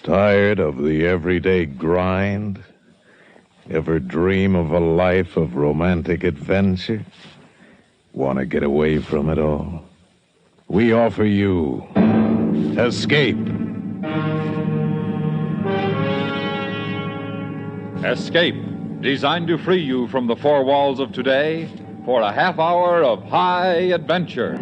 Tired of the everyday grind? Ever dream of a life of romantic adventure? Want to get away from it all? We offer you Escape. Escape, designed to free you from the four walls of today for a half hour of high adventure.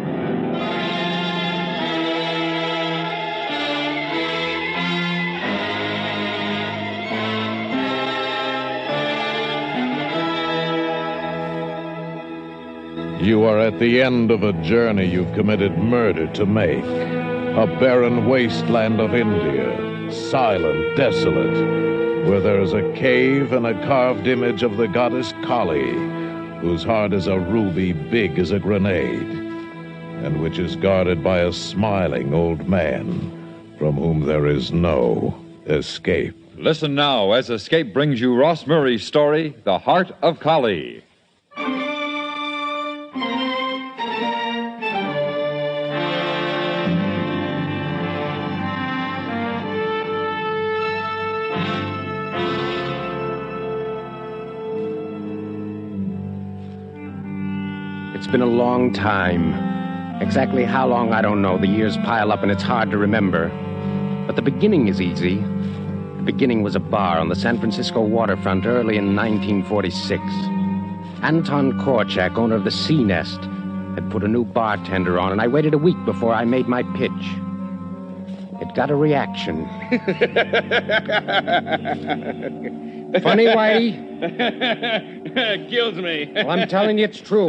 You are at the end of a journey you've committed murder to make. A barren wasteland of India, silent, desolate, where there is a cave and a carved image of the goddess Kali, whose heart is a ruby big as a grenade, and which is guarded by a smiling old man from whom there is no escape. Listen now as Escape brings you Ross Murray's story, The Heart of Kali. It's been a long time. Exactly how long, I don't know. The years pile up and it's hard to remember. But the beginning is easy. The beginning was a bar on the San Francisco waterfront early in 1946. Anton Korchak, owner of the Sea Nest, had put a new bartender on, and I waited a week before I made my pitch. It got a reaction. Funny, Whitey? Kills me. Well, I'm telling you it's true.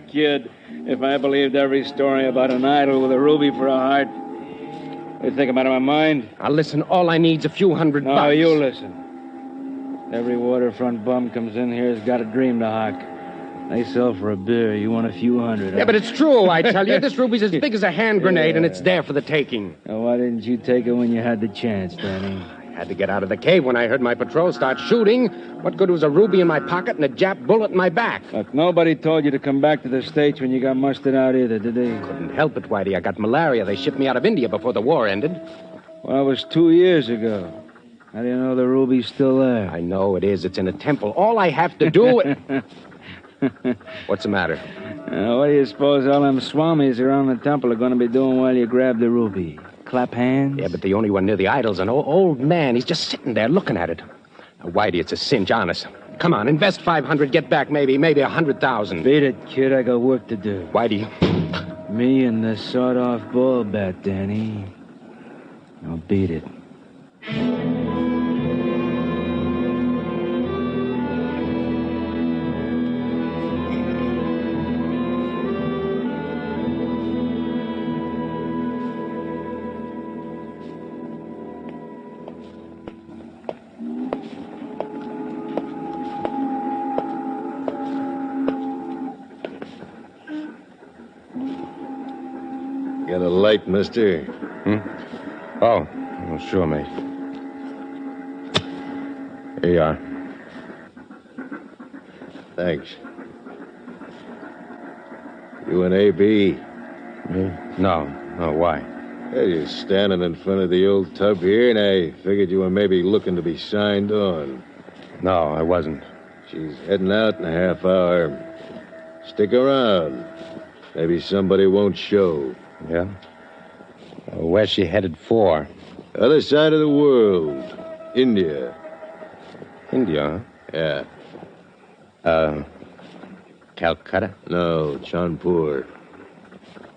Kid, if I believed every story about an idol with a ruby for a heart, you think I'm out of my mind? Now, listen, all I need's a few $100. No, you listen. Every waterfront bum comes in here has got a dream to hawk. They sell for a beer. You want a few hundred. Yeah, but it's true, I tell you. This ruby's as big as a hand grenade, and it's there for the taking. Now, why didn't you take it when you had the chance, Danny? I had to get out of the cave when I heard my patrol start shooting. What good was a ruby in my pocket and a Jap bullet in my back? Look, nobody told you to come back to the States when you got mustered out either, did they? Couldn't help it, Whitey. I got malaria. They shipped me out of India before the war ended. Well, it was 2 years ago. How do you know the ruby's still there? I know it is. It's in a temple. All I have to do... What's the matter? What do you suppose all them swamis around the temple are going to be doing while you grab the ruby? Clap hands? Yeah, but the only one near the idol's an old man. He's just sitting there looking at it. Now, Whitey, it's a cinch, honest. Come on, invest 500, get back maybe 100,000. Beat it, kid. I got work to do. Whitey. Me and the sawed-off ball bat, Danny. I'll beat it. Got a light, mister? Oh, well, sure, mate. Here you are. Thanks. You an AB? Me? No, why? Hey, you're standing in front of the old tub here, and I figured you were maybe looking to be signed on. No, I wasn't. She's heading out in a half hour. Stick around. Maybe somebody won't show. Yeah? Where's she headed for? Other side of the world. India. India, Yeah. huh? Calcutta? No, Chanpur.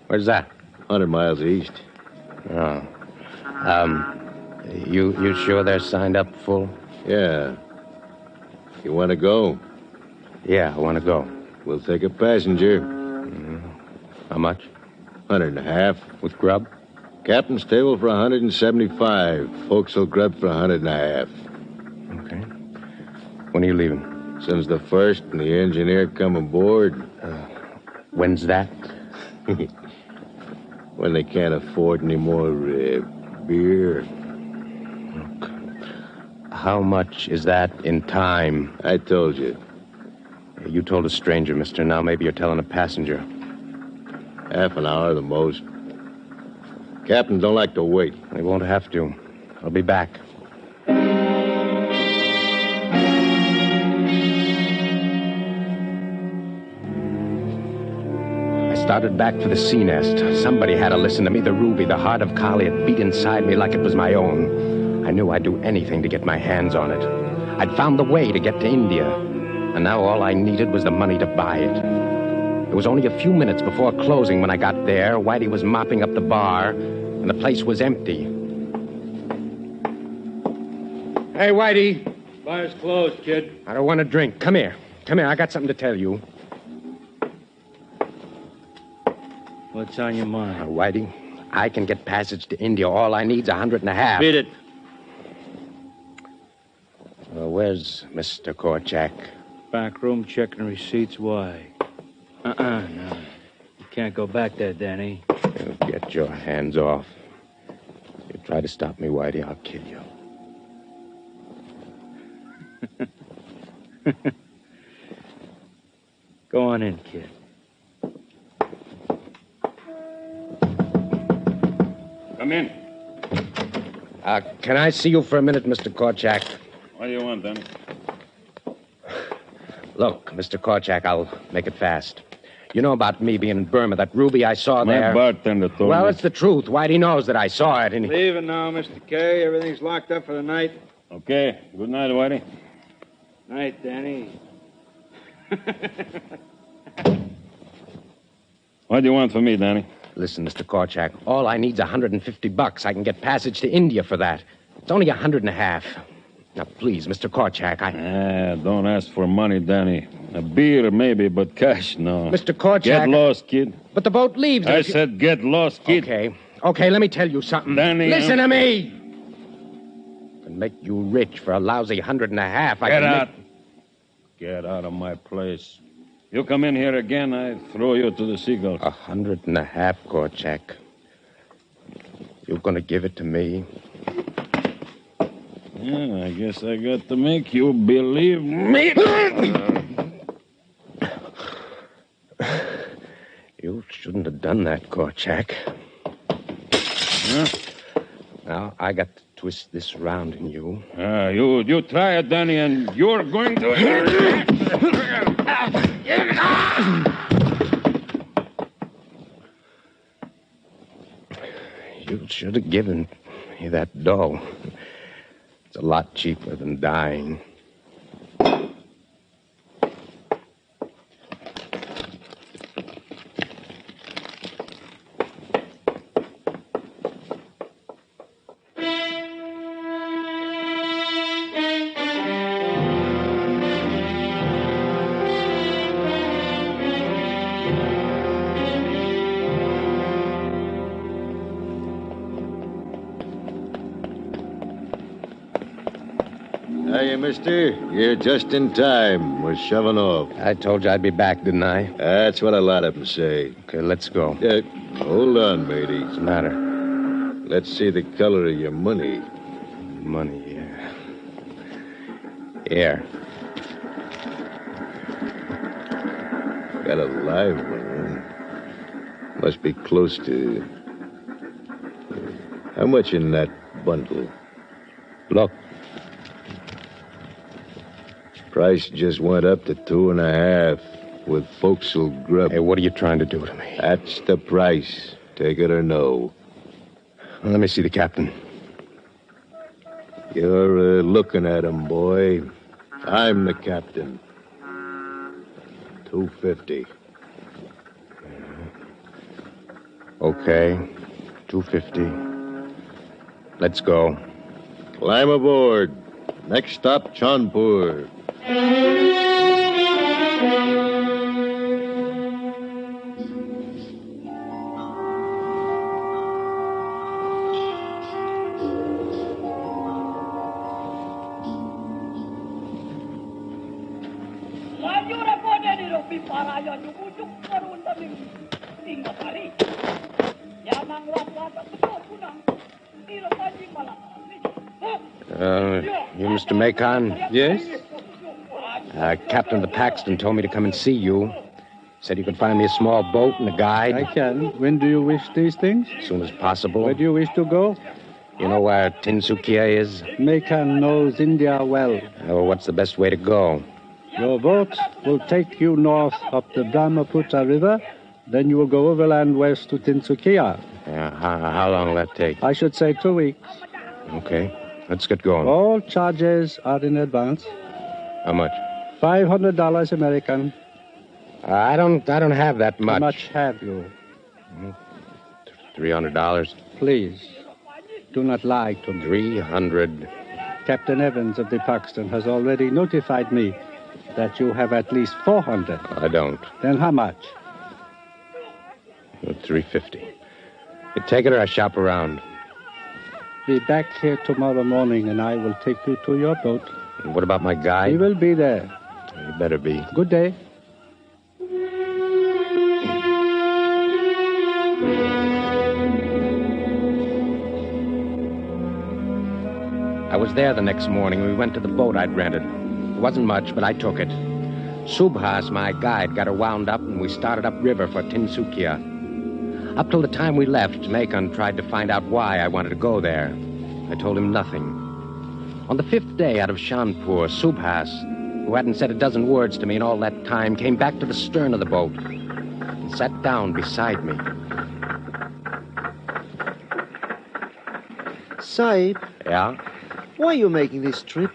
Where's that? 100 miles east. Oh. You sure they're signed up full? Yeah. You want to go? Yeah, I want to go. We'll take a passenger. How much? 100 and a half. With grub? Captain's table for 175. Forecastle grub for 100 and a half. Okay. When are you leaving? Soon's the first and the engineer come aboard. When's that? When they can't afford any more beer. How much is that in time? I told you. You told a stranger, mister. Now maybe you're telling a passenger. Half an hour, the most. Captain don't like to wait. They won't have to. I'll be back. started back for the sea nest. Somebody had to listen to me. The ruby, the heart of Kali, it beat inside me like it was my own. I knew I'd do anything to get my hands on it. I'd found the way to get to India. And now all I needed was the money to buy it. It was only a few minutes before closing when I got there. Whitey was mopping up the bar, and the place was empty. Hey, Whitey. Bar's closed, kid. I don't want to drink. Come here. Come here. I got something to tell you. What's on your mind? Whitey, I can get passage to India. All I need's $150. Beat it. Where's Mr. Korchak? Back room checking receipts. Why? No. You can't go back there, Danny. You get your hands off. If you try to stop me, Whitey, I'll kill you. Go on in, kid. Come in. Can I see you for a minute, Mr. Korchak? What do you want, then? Look, Mr. Korchak, I'll make it fast. You know about me being in Burma, that ruby I saw there. My bartender told Well, me. it's the truth. Whitey knows that I saw it, and he... Leaving now, Mr. K. Everything's locked up for the night. Okay. Good night, Whitey. Night, Danny. What do you want from me, Danny? Listen, Mr. Korchak, all I need's $150. I can get passage to India for that. It's only $150. Now, please, Mr. Korchak, Don't ask for money, Danny. A beer, maybe, but cash, no. Mr. Korchak... Get lost, kid. But the boat leaves... I said get lost, kid. Okay, let me tell you something. Danny... Listen to me! I can make you rich for a lousy $150. Get out. Get out of my place. You come in here again, I throw you to the seagulls. $150, Korchak. You're gonna give it to me? Yeah, I guess I got to make you believe me. You shouldn't have done that, Korchak. Huh? Now, I got to twist this round in you. You try it, Danny, and you're going to... You should have given me that dough. It's a lot cheaper than dying. Hiya, mister. You're just in time. We're shoving off. I told you I'd be back, didn't I? That's what a lot of them say. Okay, let's go. Hold on, matey. What's the matter? Let's see the color of your money. Money, yeah. Here. Got a live one, huh? Must be close to... How much in that bundle? Look. Price just went up to 2.5 with forecastle grub. Hey, what are you trying to do to me? That's the price. Take it or no. Well, let me see the captain. You're looking at him, boy. I'm the captain. $250. Okay. $250. Let's go. Climb aboard. Next stop, Chaunpur. You Mr. Macon? Yes? Captain of the Paxton told me to come and see you. Said you could find me a small boat and a guide. I can. When do you wish these things? As soon as possible. Where do you wish to go? You know where Tinsukia is? Macon knows India well. What's the best way to go? Your boat will take you north up the Brahmaputra River Then you will go overland west to Tinsukia. Yeah, how long will that take? I should say 2 weeks. Okay, let's get going. All charges are in advance. How much? $500 American. I don't have that much. How much have you? $300. Please, do not lie to me. 300. Captain Evans of the Paxton has already notified me that you have at least 400. I don't. Then how much? 350. You take it or I shop around. Be back here tomorrow morning and I will take you to your boat. And what about my guide? He will be there. You better be. Good day. I was there the next morning. We went to the boat I'd rented. It wasn't much, but I took it. Subhas, my guide, got her wound up, and we started upriver for Tinsukia. Up till the time we left, Macon tried to find out why I wanted to go there. I told him nothing. On the 5th day out of Shanpur, Subhas, who hadn't said a dozen words to me in all that time, came back to the stern of the boat and sat down beside me. Sahib, Yeah? why are you making this trip?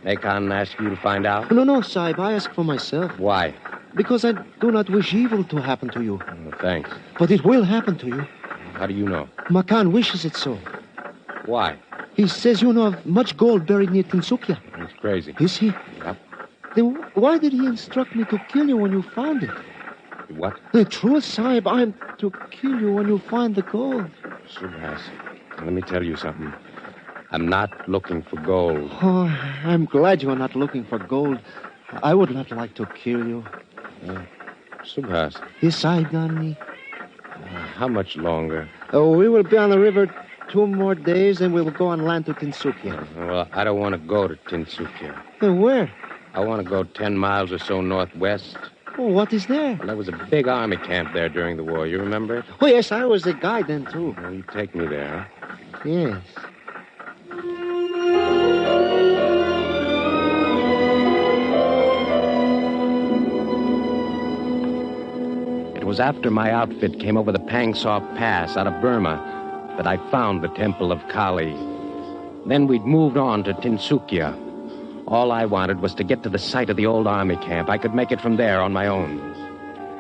Macon asked you to find out? No, Sahib, I ask for myself. Why? Because I do not wish evil to happen to you. Oh, thanks. But it will happen to you. How do you know? Makan wishes it so. Why? He says you know of much gold buried near Tinsukia. He's crazy. Is he? Yep. Then why did he instruct me to kill you when you found it? What? The truth, Sahib, I'm to kill you when you find the gold. Subhas, let me tell you something. I'm not looking for gold. Oh, I'm glad you are not looking for gold. I would not like to kill you. Subhas, Yes, Sahib, Gandhi. how much longer? Oh, we will be on the river 2 more days, and we will go on land to Tinsukia. Well, I don't want to go to Tinsukia. Then where? I want to go 10 miles or so northwest. Oh, what is there? Well, there was a big army camp there during the war. You remember it? Oh, yes, I was the guide then, too. Well, you take me there, huh? Yes. It was after my outfit came over the Pangsop Pass out of Burma that I found the Temple of Kali. Then we'd moved on to Tinsukia. All I wanted was to get to the site of the old army camp. I could make it from there on my own.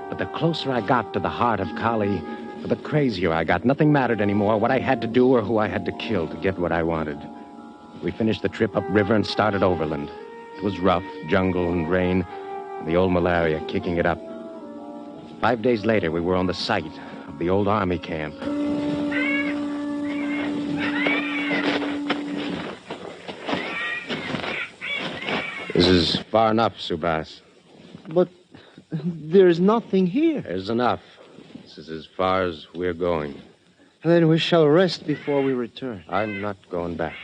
But the closer I got to the heart of Kali, the crazier I got. Nothing mattered anymore, what I had to do or who I had to kill to get what I wanted. We finished the trip upriver and started overland. It was rough, jungle and rain, and the old malaria kicking it up. 5 days later, we were on the site of the old army camp. This is far enough, Subhas. But there's nothing here. There's enough. This is as far as we're going. Then we shall rest before we return. I'm not going back.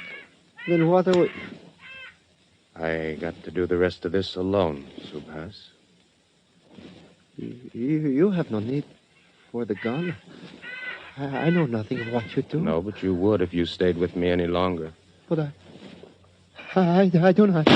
Then what are we... I got to do the rest of this alone, Subhas. You have no need for the gun. I know nothing of what you do. No, but you would if you stayed with me any longer. But I do not...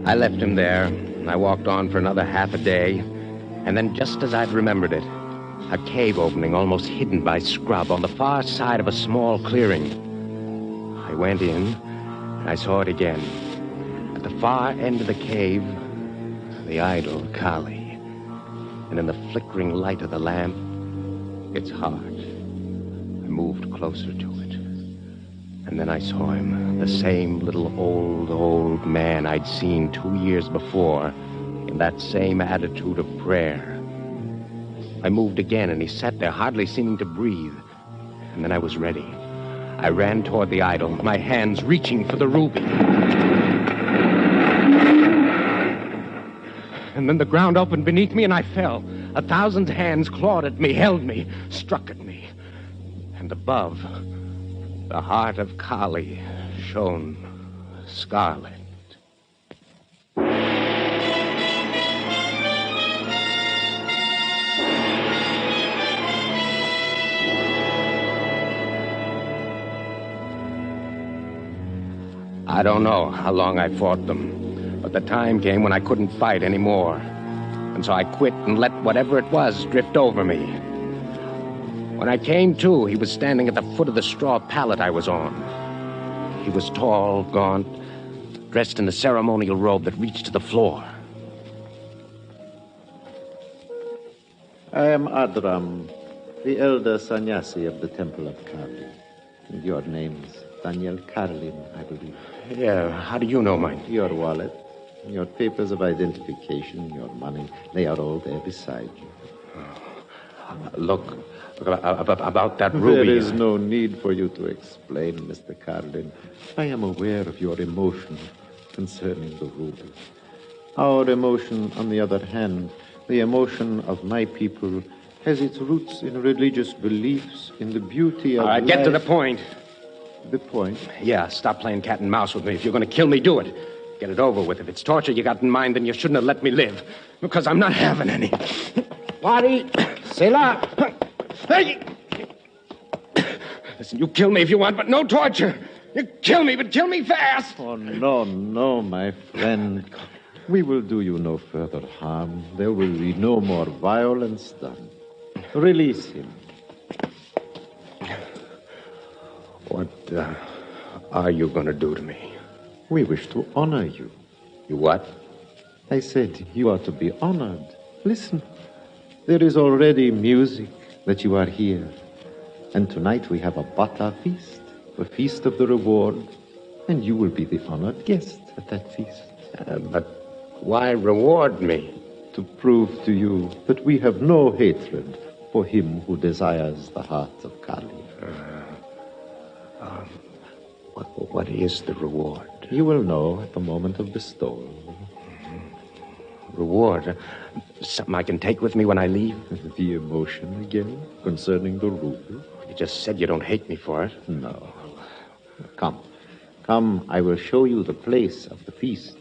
I left him there, and I walked on for another half a day, and then just as I'd remembered it, a cave opening almost hidden by scrub on the far side of a small clearing. I went in, and I saw it again. At the far end of the cave, the idol Kali, and in the flickering light of the lamp, its heart. I moved closer to it. And then I saw him, the same little old man I'd seen 2 years before, in that same attitude of prayer. I moved again, and he sat there, hardly seeming to breathe. And then I was ready. I ran toward the idol, my hands reaching for the ruby. And then the ground opened beneath me, and I fell. 1,000 hands clawed at me, held me, struck at me. And above... the heart of Kali shone scarlet. I don't know how long I fought them, but the time came when I couldn't fight anymore. And so I quit and let whatever it was drift over me. When I came to, he was standing at the foot of the straw pallet I was on. He was tall, gaunt, dressed in a ceremonial robe that reached to the floor. I am Adram, the elder sannyasi of the Temple of Kali. And your name's Daniel Karlin, I believe. Yeah, how do you know mine? Your wallet, your papers of identification, your money, they are all there beside you. Look, about that ruby. There is no need for you to explain, Mr. Karlin. I am aware of your emotion concerning the ruby. Our emotion, on the other hand, the emotion of my people, has its roots in religious beliefs, in the beauty of life. Get to the point. The point? Yeah, stop playing cat and mouse with me. If you're going to kill me, do it. Get it over with. If it's torture you got in mind, then you shouldn't have let me live. Because I'm not having any. Party, c'est là. Hey! Listen, you kill me if you want, but no torture. You kill me, but kill me fast. Oh, no, my friend. We will do you no further harm. There will be no more violence done. Release him. What are you going to do to me? We wish to honor you. You what? I said you are to be honored. Listen, there is already music that you are here. And tonight we have a Bata feast, a feast of the reward, and you will be the honored guest at that feast. But why reward me? To prove to you that we have no hatred for him who desires the heart of Kali. What is the reward? You will know at the moment of bestowal. Reward? Something I can take with me when I leave? The emotion again concerning the ruby? You just said you don't hate me for it. No. Come, I will show you the place of the feasts.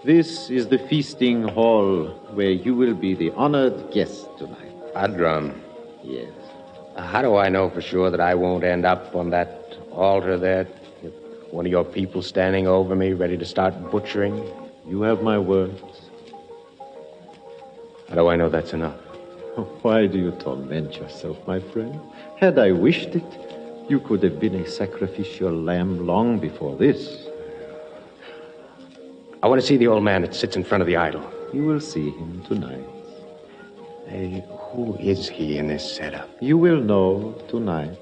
This is the feasting hall where you will be the honored guest tonight. Adram. Yes. How do I know for sure that I won't end up on that altar there with one of your people standing over me, ready to start butchering? You have my words. How do I know that's enough? Why do you torment yourself, my friend? Had I wished it, you could have been a sacrificial lamb long before this. I want to see the old man that sits in front of the idol. You will see him tonight. Hey, who is he in this setup? You will know tonight.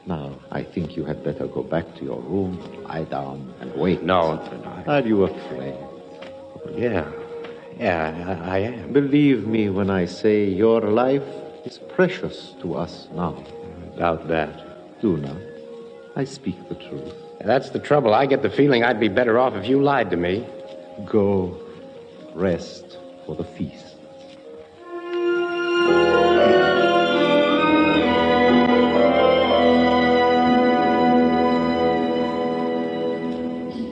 Now, I think you had better go back to your room, lie down, and wait. No. Are you afraid? Yeah, I am. Believe me when I say your life is precious to us now. Doubt that. Do not. I speak the truth. That's the trouble. I get the feeling I'd be better off if you lied to me. Go. Rest for the feast.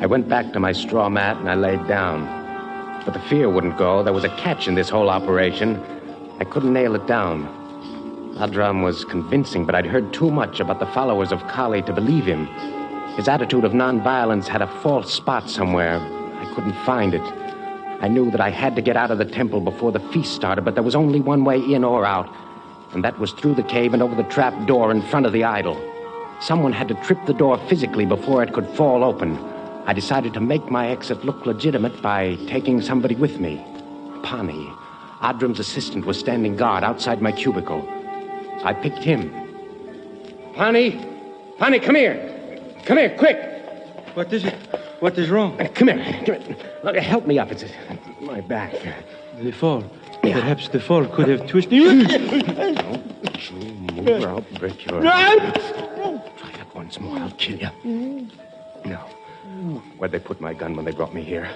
I went back to my straw mat and I laid down. But the fear wouldn't go. There was a catch in this whole operation. I couldn't nail it down. Adram was convincing, but I'd heard too much about the followers of Kali to believe him. His attitude of nonviolence had a false spot somewhere. I couldn't find it. I knew that I had to get out of the temple before the feast started, but there was only one way in or out, and that was through the cave and over the trap door in front of the idol. Someone had to trip the door physically before it could fall open. I decided to make my exit look legitimate by taking somebody with me. Pani, Adram's assistant, was standing guard outside my cubicle. So I picked him. Pani, come here. Come here, quick. What is it? What is wrong? Come here. Look, help me up. It's my back. The fall. Yeah. Perhaps the fall could have twisted you. Don't you move or I'll break your... Try that once more, I'll kill you. No. Where'd they put my gun when they brought me here?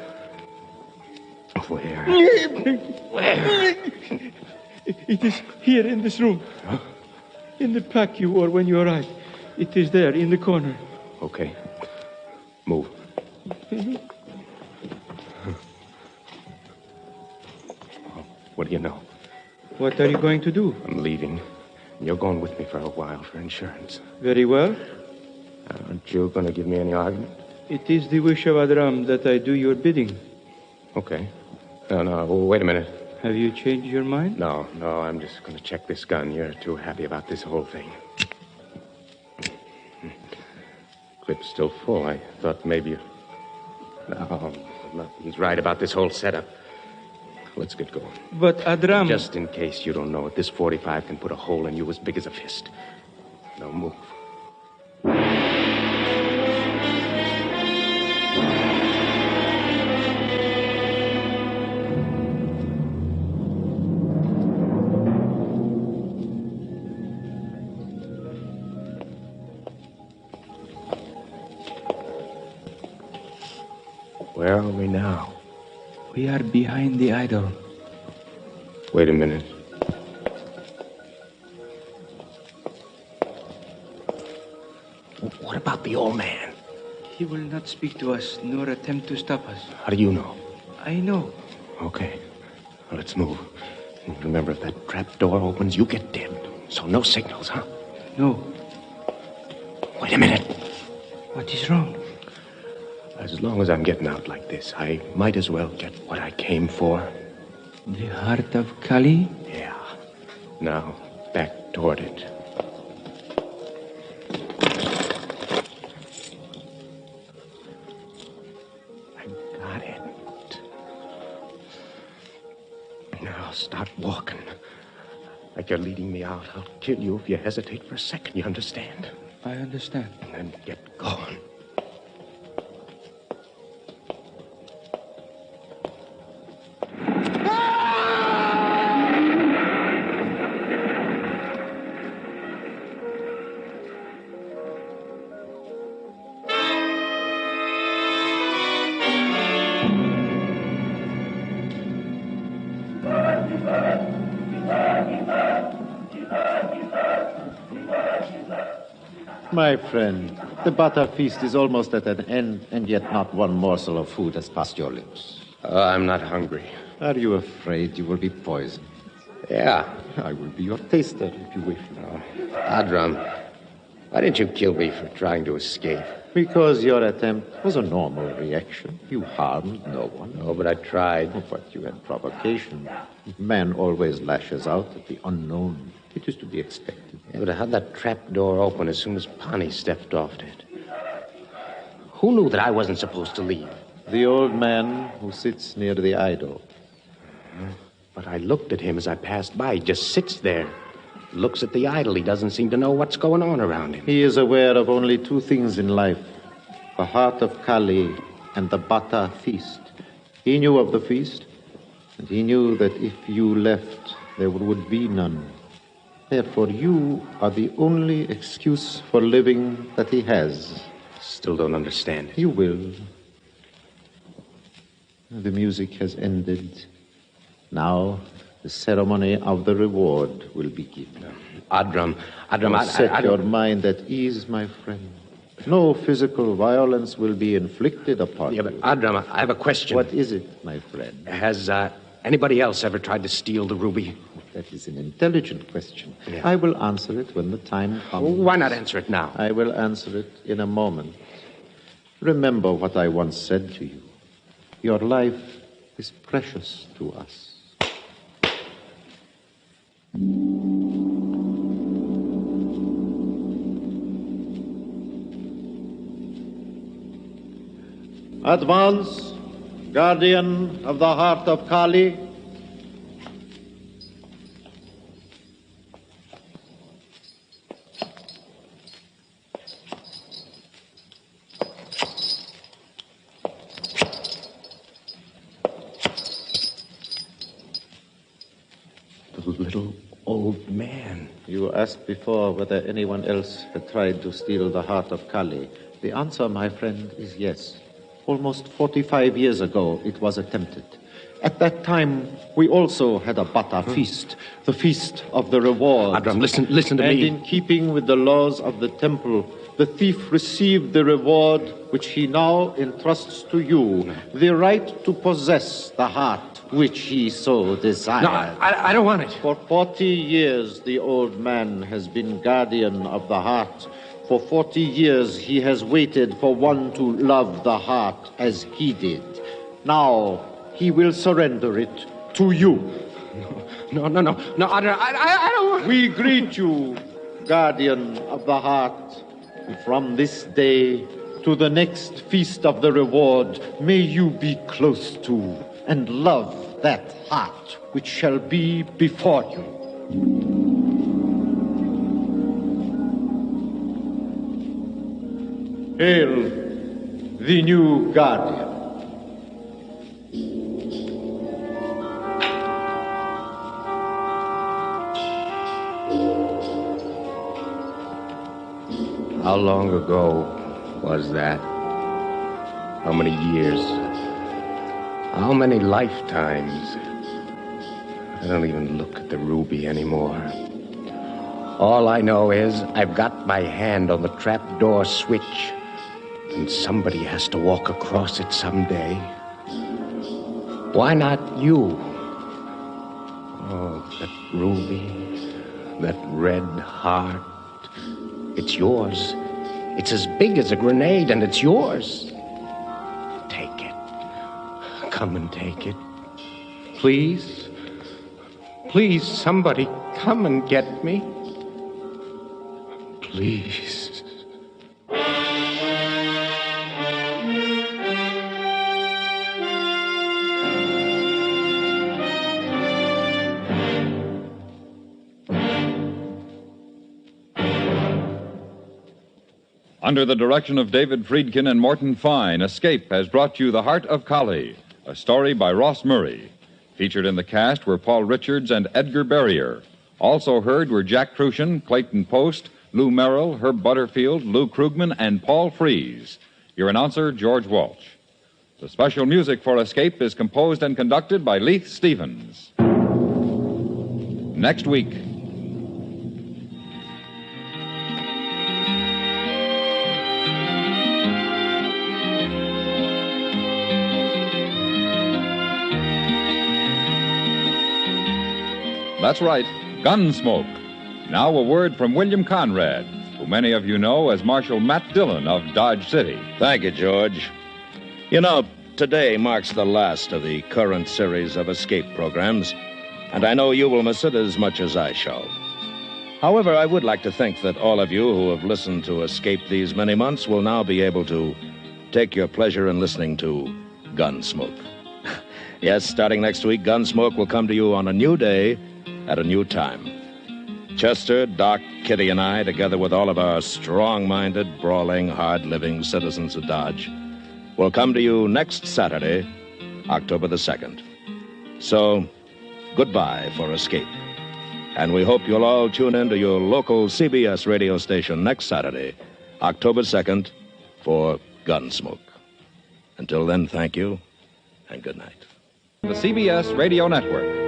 Where? It is here in this room. Huh? In the pack you wore when you arrived. It is there in the corner. Okay. Move. What do you know? What are you going to do? I'm leaving. And you're going with me for a while for insurance. Very well. Aren't you going to give me any argument? It is the wish of Adram that I do your bidding. Okay. No, wait a minute. Have you changed your mind? No, I'm just going to check this gun. You're too happy about this whole thing. Clip's still full. I thought maybe... No, he's right about this whole setup. Let's get going. But Adram... Just in case you don't know it, this 45 can put a hole in you as big as a fist. Now move. Where are we now? We are behind the idol. Wait a minute. What about the old man? He will not speak to us, nor attempt to stop us. How do you know? I know. Okay. Well, let's move. And remember, if that trap door opens, you get dead. So no signals, huh? No. Wait a minute. What is wrong? As long as I'm getting out like this, I might as well get what I came for. The heart of Kali? Yeah. Now, back toward it. I got it. Now, start walking. Like you're leading me out. I'll kill you if you hesitate for a second, you understand? I understand. And then get going. My friend, the butter feast is almost at an end, and yet not one morsel of food has passed your lips. I'm not hungry. Are you afraid you will be poisoned? Yeah. I will be your taster if you wish. Adram, why didn't you kill me for trying to escape? Because your attempt was a normal reaction. You harmed no one. Oh, but I tried. But you had provocation. Man always lashes out at the unknown. It is to be expected. Yeah, but I had that trap door open as soon as Pani stepped off it. Who knew that I wasn't supposed to leave? The old man who sits near the idol. But I looked at him as I passed by. He just sits there. Looks at the idol. He doesn't seem to know what's going on around him. He is aware of only two things in life. The heart of Kali and the Bata feast. He knew of the feast, and he knew that if you left, there would be none. Therefore, you are the only excuse for living that he has. Still don't understand it. You will. The music has ended. Now, the ceremony of the reward will begin. Adram, Set your mind at ease, my friend. No physical violence will be inflicted upon you. But Adram, I have a question. What is it, my friend? Has anybody else ever tried to steal the ruby? That is an intelligent question. Yeah. I will answer it when the time comes. Well, why not answer it now? I will answer it in a moment. Remember what I once said to you. Your life is precious to us. Advance, guardian of the heart of Kali. The little old man. You asked before whether anyone else had tried to steal the heart of Kali. The answer, my friend, is yes. Almost 45 years ago, it was attempted. At that time, we also had a Bata feast, the feast of the reward. Adram, listen to me. And in keeping with the laws of the temple, the thief received the reward which he now entrusts to you, the right to possess the heart which he so desired. No, I don't want it. For 40 years, the old man has been guardian of the heart. For 40 years, he has waited for one to love the heart as he did. Now, he will surrender it to you. No, Otter, I don't want... We greet you, guardian of the heart. From this day to the next feast of the reward, may you be close to and love that heart which shall be before you. Hail the new guardian. How long ago was that? How many years? How many lifetimes? I don't even look at the ruby anymore. All I know is I've got my hand on the trapdoor switch, and somebody has to walk across it someday. Why not you? Oh, that ruby, that red heart. It's yours. It's as big as a grenade, and it's yours. Take it. Come and take it. Please. Please, somebody, come and get me. Please. Under the direction of David Friedkin and Morton Fine, Escape has brought you The Heart of Collie, a story by Ross Murray. Featured in the cast were Paul Richards and Edgar Barrier. Also heard were Jack Crucian, Clayton Post, Lou Merrill, Herb Butterfield, Lou Krugman, and Paul Freese. Your announcer, George Walsh. The special music for Escape is composed and conducted by Leith Stevens. Next week. That's right, Gunsmoke. Now a word from William Conrad, who many of you know as Marshal Matt Dillon of Dodge City. Thank you, George. You know, today marks the last of the current series of Escape programs, and I know you will miss it as much as I shall. However, I would like to think that all of you who have listened to Escape these many months will now be able to take your pleasure in listening to Gunsmoke. Yes, starting next week, Gunsmoke will come to you on a new day at a new time. Chester, Doc, Kitty, and I, together with all of our strong-minded, brawling, hard-living citizens of Dodge, will come to you next Saturday, October the 2nd. So, goodbye for Escape. And we hope you'll all tune in to your local CBS radio station next Saturday, October 2nd, for Gunsmoke. Until then, thank you, and good night. The CBS Radio Network.